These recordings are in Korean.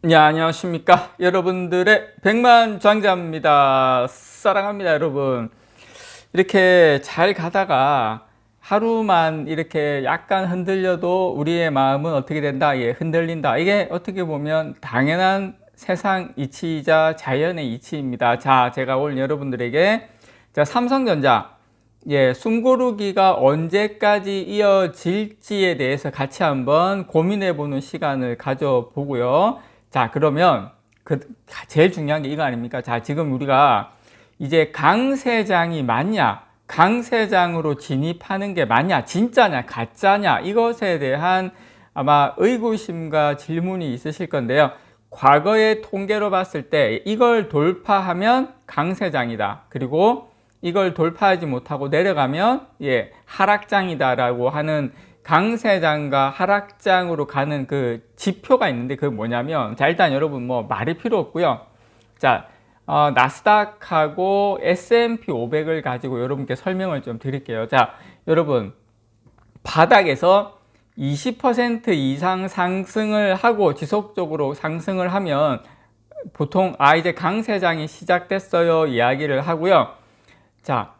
네, 안녕하십니까. 여러분들의 백만장자입니다. 사랑합니다, 여러분. 이렇게 잘 가다가 하루만 이렇게 약간 흔들려도 우리의 마음은 어떻게 된다? 예, 흔들린다. 이게 어떻게 보면 당연한 세상 이치이자 자연의 이치입니다. 자, 제가 오늘 여러분들에게 삼성전자 숨고르기가 언제까지 이어질지에 대해서 같이 한번 고민해 보는 시간을 가져보고요. 자, 그러면 제일 중요한 게 이거 아닙니까? 자, 지금 우리가 이제 강세장이 맞냐? 강세장으로 진입하는 게 맞냐? 진짜냐? 가짜냐? 이것에 대한 아마 의구심과 질문이 있으실 건데요. 과거의 통계로 봤을 때 이걸 돌파하면 강세장이다. 그리고 이걸 돌파하지 못하고 내려가면 하락장이다라고 하는 강세장과 하락장으로 가는 그 지표가 있는데 그게 뭐냐면, 자, 일단 여러분 뭐 말이 필요 없고요. 자, 나스닥하고 S&P 500을 가지고 여러분께 설명을 좀 드릴게요. 자, 여러분 바닥에서 20% 이상 상승을 하고 지속적으로 상승을 하면 보통 이제 강세장이 시작됐어요 이야기를 하고요. 자,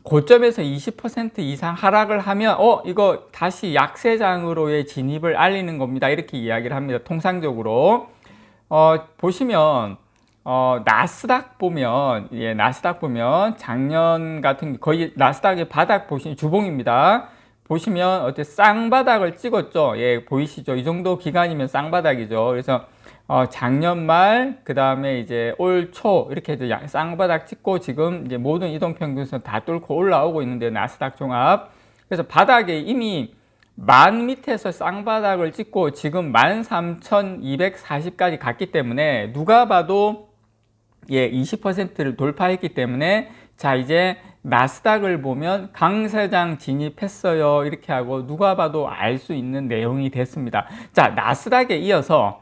고점에서 20% 이상 하락을 하면 이거 다시 약세장으로의 진입을 알리는 겁니다. 이렇게 이야기를 합니다. 통상적으로 보시면 나스닥 보면 나스닥 보면 작년 같은 거의 나스닥의 바닥 보시면 주봉입니다. 보시면 어때 쌍바닥을 찍었죠. 예, 보이시죠? 이 정도 기간이면 쌍바닥이죠. 그래서 작년 말, 그 다음에 이제 올 초, 이렇게 해서 쌍바닥 찍고 지금 이제 모든 이동평균선 다 뚫고 올라오고 있는데, 나스닥 종합. 그래서 바닥에 이미 만 밑에서 쌍바닥을 찍고 지금 13,240까지 갔기 때문에 누가 봐도 20%를 돌파했기 때문에, 자, 이제 나스닥을 보면 강세장 진입했어요. 이렇게 하고 누가 봐도 알 수 있는 내용이 됐습니다. 자, 나스닥에 이어서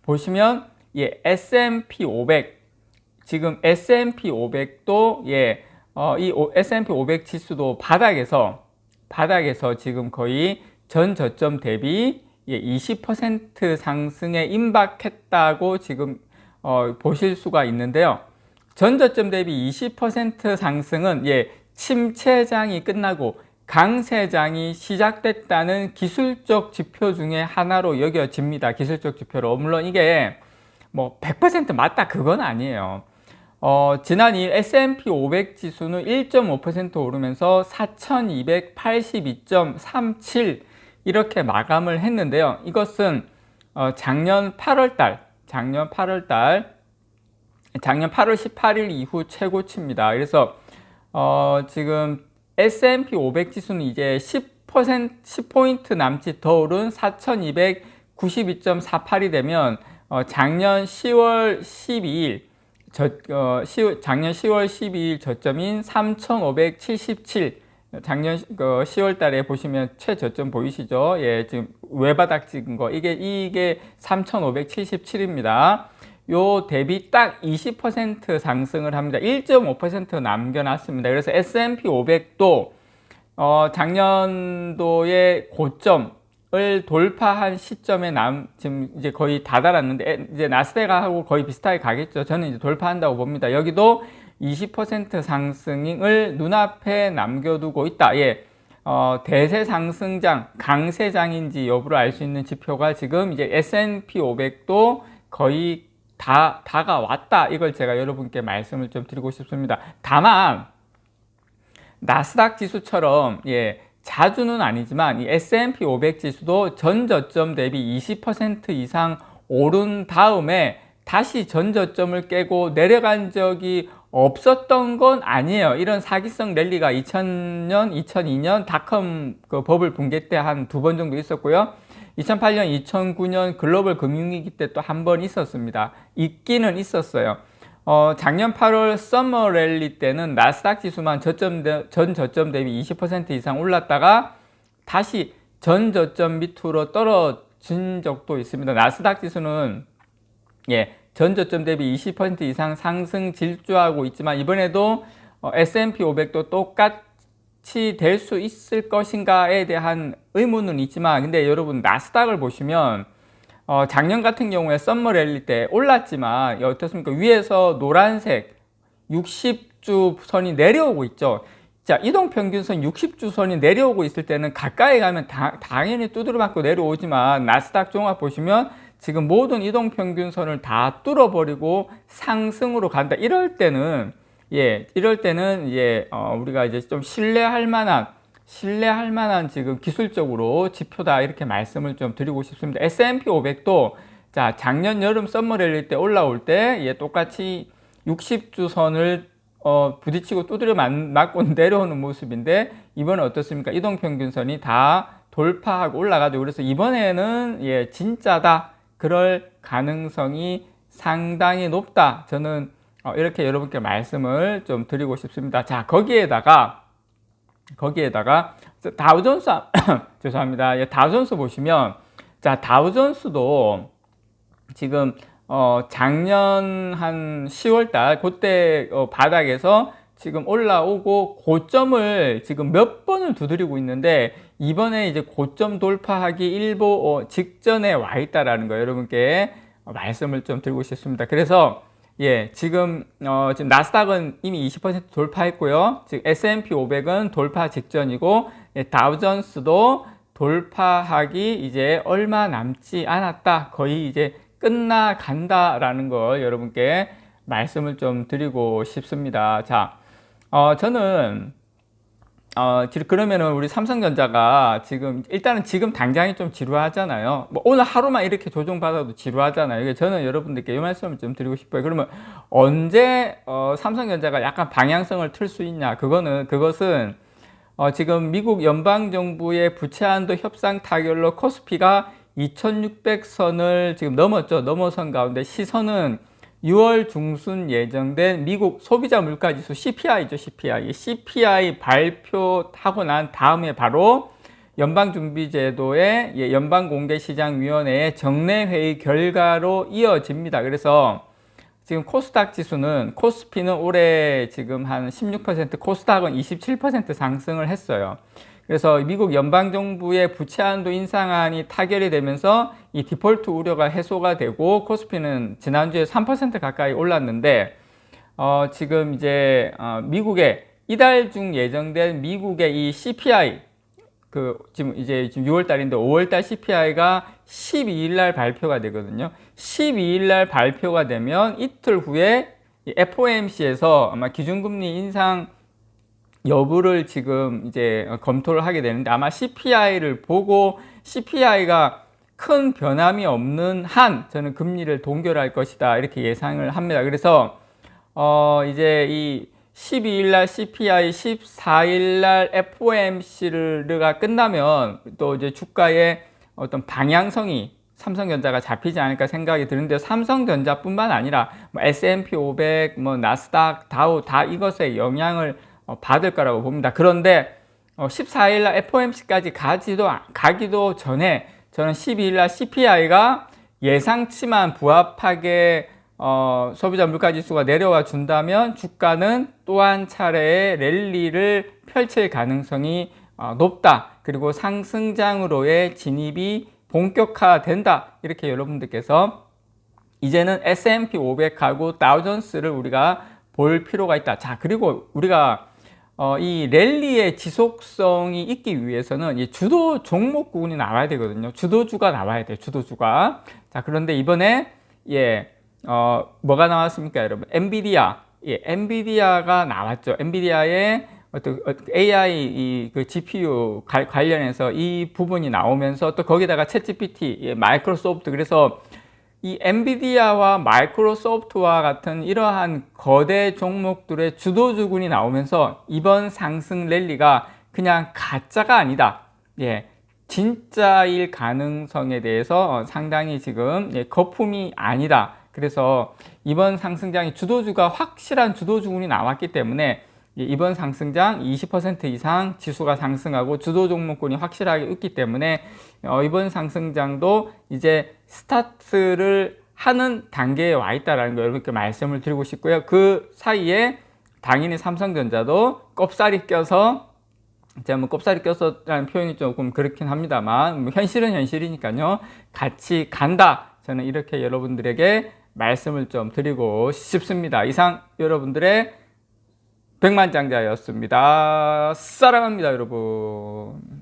보시면 S&P 500, 지금 S&P 500도 이 S&P 500 지수도 바닥에서 지금 거의 전 저점 대비 20% 상승에 임박했다고 지금 보실 수가 있는데요. 전 저점 대비 20% 상승은 침체장이 끝나고 강세장이 시작됐다는 기술적 지표 중에 하나로 여겨집니다. 기술적 지표로. 물론 이게 뭐 100% 맞다 그건 아니에요. 지난 이 S&P 500 지수는 1.5% 오르면서 4282.37 이렇게 마감을 했는데요. 이것은 작년 8월 18일 이후 최고치입니다. 그래서 지금 S&P 500 지수는 이제 10포인트 남짓 더 오른 4292.48이 되면 작년 10월 12일 작년 10월 12일 저점인 3577, 작년 10월 달에 보시면 최저점 보이시죠? 예, 지금 외바닥 찍은 거 이게 3577입니다. 요 대비 딱 20% 상승을 합니다. 1.5% 남겨놨습니다. 그래서 S&P 500도 작년도의 고점을 돌파한 시점에 지금 이제 거의 다다랐는데, 이제 나스닥하고 거의 비슷하게 가겠죠. 저는 이제 돌파한다고 봅니다. 여기도 20% 상승을 눈앞에 남겨두고 있다. 대세 상승장, 강세장인지 여부를 알 수 있는 지표가 지금 이제 S&P 500도 거의 다가왔다. 이걸 제가 여러분께 말씀을 좀 드리고 싶습니다. 다만 나스닥 지수처럼 자주는 아니지만 이 S&P 500 지수도 전 저점 대비 20% 이상 오른 다음에 다시 전 저점을 깨고 내려간 적이 없었던 건 아니에요. 이런 사기성 랠리가 2000년, 2002년 닷컴 그 버블 붕괴 때 한 2번 정도 있었고요. 2008년, 2009년 글로벌 금융위기 때 또 한 번 있었습니다. 있기는 있었어요. 작년 8월 서머 랠리 때는 나스닥 지수만 전 저점 대비 20% 이상 올랐다가 다시 전 저점 밑으로 떨어진 적도 있습니다. 나스닥 지수는 전 저점 대비 20% 이상 상승 질주하고 있지만, 이번에도 S&P 500도 똑같이 될 수 있을 것인가에 대한 의문은 있지만, 근데 여러분 나스닥을 보시면 작년 같은 경우에 썸머 랠리 때 올랐지만 어떻습니까? 위에서 노란색 60주 선이 내려오고 있죠. 자, 이동평균선 60주 선이 내려오고 있을 때는 가까이 가면 당연히 두드려 맞고 내려오지만 나스닥 종합 보시면 지금 모든 이동평균선을 다 뚫어버리고 상승으로 간다. 이럴 때는 우리가 이제 좀 신뢰할 만한 지금 기술적으로 지표다 이렇게 말씀을 좀 드리고 싶습니다. S&P 500도 자, 작년 여름 썸머 랠리 때 올라올 때 똑같이 60주 선을 부딪히고 두드려 맞고 내려오는 모습인데 이번에 어떻습니까? 이동평균선이 다 돌파하고 올라가죠. 그래서 이번에는 진짜다. 그럴 가능성이 상당히 높다. 저는 이렇게 여러분께 말씀을 좀 드리고 싶습니다. 자, 거기에다가 다우존스 죄송합니다. 다우존스 보시면 자, 다우존스도 지금 작년 한 10월달 그때 바닥에서 지금 올라오고 고점을 지금 몇 번을 두드리고 있는데 이번에 이제 고점 돌파하기 일보 직전에 와 있다라는 거 여러분께 말씀을 좀 드리고 싶습니다. 그래서 지금 나스닥은 이미 20% 돌파했고요. 지금 S&P 500은 돌파 직전이고 다우존스도 돌파하기 이제 얼마 남지 않았다. 거의 이제 끝나간다라는 걸 여러분께 말씀을 좀 드리고 싶습니다. 자, 저는 그러면은 우리 삼성전자가 일단은 지금 당장이 좀 지루하잖아요. 뭐 오늘 하루만 이렇게 조정받아도 지루하잖아요. 저는 여러분들께 이 말씀을 좀 드리고 싶어요. 그러면 언제 삼성전자가 약간 방향성을 틀 수 있냐? 그것은 지금 미국 연방정부의 부채한도 협상 타결로 코스피가 2600선을 지금 넘었죠. 넘어선 가운데 시선은 6월 중순 예정된 미국 소비자 물가지수 CPI죠. CPI 발표하고 난 다음에 바로 연방준비제도의 연방공개시장위원회의 정례회의 결과로 이어집니다. 그래서 지금 코스닥 지수는 코스피는 올해 지금 한 16%, 코스닥은 27% 상승을 했어요. 그래서 미국 연방정부의 부채한도 인상안이 타결이 되면서 이 디폴트 우려가 해소가 되고 코스피는 지난주에 3% 가까이 올랐는데 지금 이제 미국의 이달 중 예정된 미국의 이 CPI 지금 6월 달인데 5월 달 CPI가 12일 날 발표가 되거든요. 12일 날 발표가 되면 이틀 후에 FOMC에서 아마 기준금리 인상 여부를 지금 이제 검토를 하게 되는데 아마 CPI를 보고 CPI가 큰 변함이 없는 한 저는 금리를 동결할 것이다 이렇게 예상을 합니다. 그래서 이제 이 12일 날 CPI, 14일 날 FOMC가 끝나면 또 이제 주가의 어떤 방향성이 삼성전자가 잡히지 않을까 생각이 드는데 삼성전자뿐만 아니라 뭐 S&P 500, 뭐 나스닥, 다우 다 이것에 영향을 받을 거라고 봅니다. 그런데 14일 날 FOMC까지 가기도 전에 저는 12일 날 CPI가 예상치만 부합하게 소비자 물가지수가 내려와 준다면 주가는 또 한 차례의 랠리를 펼칠 가능성이 높다. 그리고 상승장으로의 진입이 본격화된다. 이렇게 여러분들께서 이제는 S&P 500하고 다우존스를 우리가 볼 필요가 있다. 자, 그리고 우리가 이 랠리의 지속성이 있기 위해서는 이 주도 종목군이 나와야 되거든요. 주도주가 나와야 돼요. 주도주가. 자, 그런데 이번에 뭐가 나왔습니까, 여러분? 엔비디아가 나왔죠. 엔비디아의 어떤 AI 그 GPU 관련해서 이 부분이 나오면서 또 거기다가 챗GPT, 마이크로소프트 그래서 이 엔비디아와 마이크로소프트와 같은 이러한 거대 종목들의 주도주군이 나오면서 이번 상승 랠리가 그냥 가짜가 아니다. 진짜일 가능성에 대해서 상당히 지금 거품이 아니다. 그래서 이번 상승장이 주도주가 확실한 주도주군이 나왔기 때문에 이번 상승장 20% 이상 지수가 상승하고 주도 종목군이 확실하게 있기 때문에 이번 상승장도 이제 스타트를 하는 단계에 와 있다는 거 여러분께 말씀을 드리고 싶고요. 그 사이에 당연히 삼성전자도 꼽살이 껴서 제가 뭐 꼽사리 꼈어라는 표현이 조금 그렇긴 합니다만 뭐 현실은 현실이니까요. 같이 간다. 저는 이렇게 여러분들에게 말씀을 좀 드리고 싶습니다. 이상 여러분들의 백만장자였습니다. 사랑합니다, 여러분.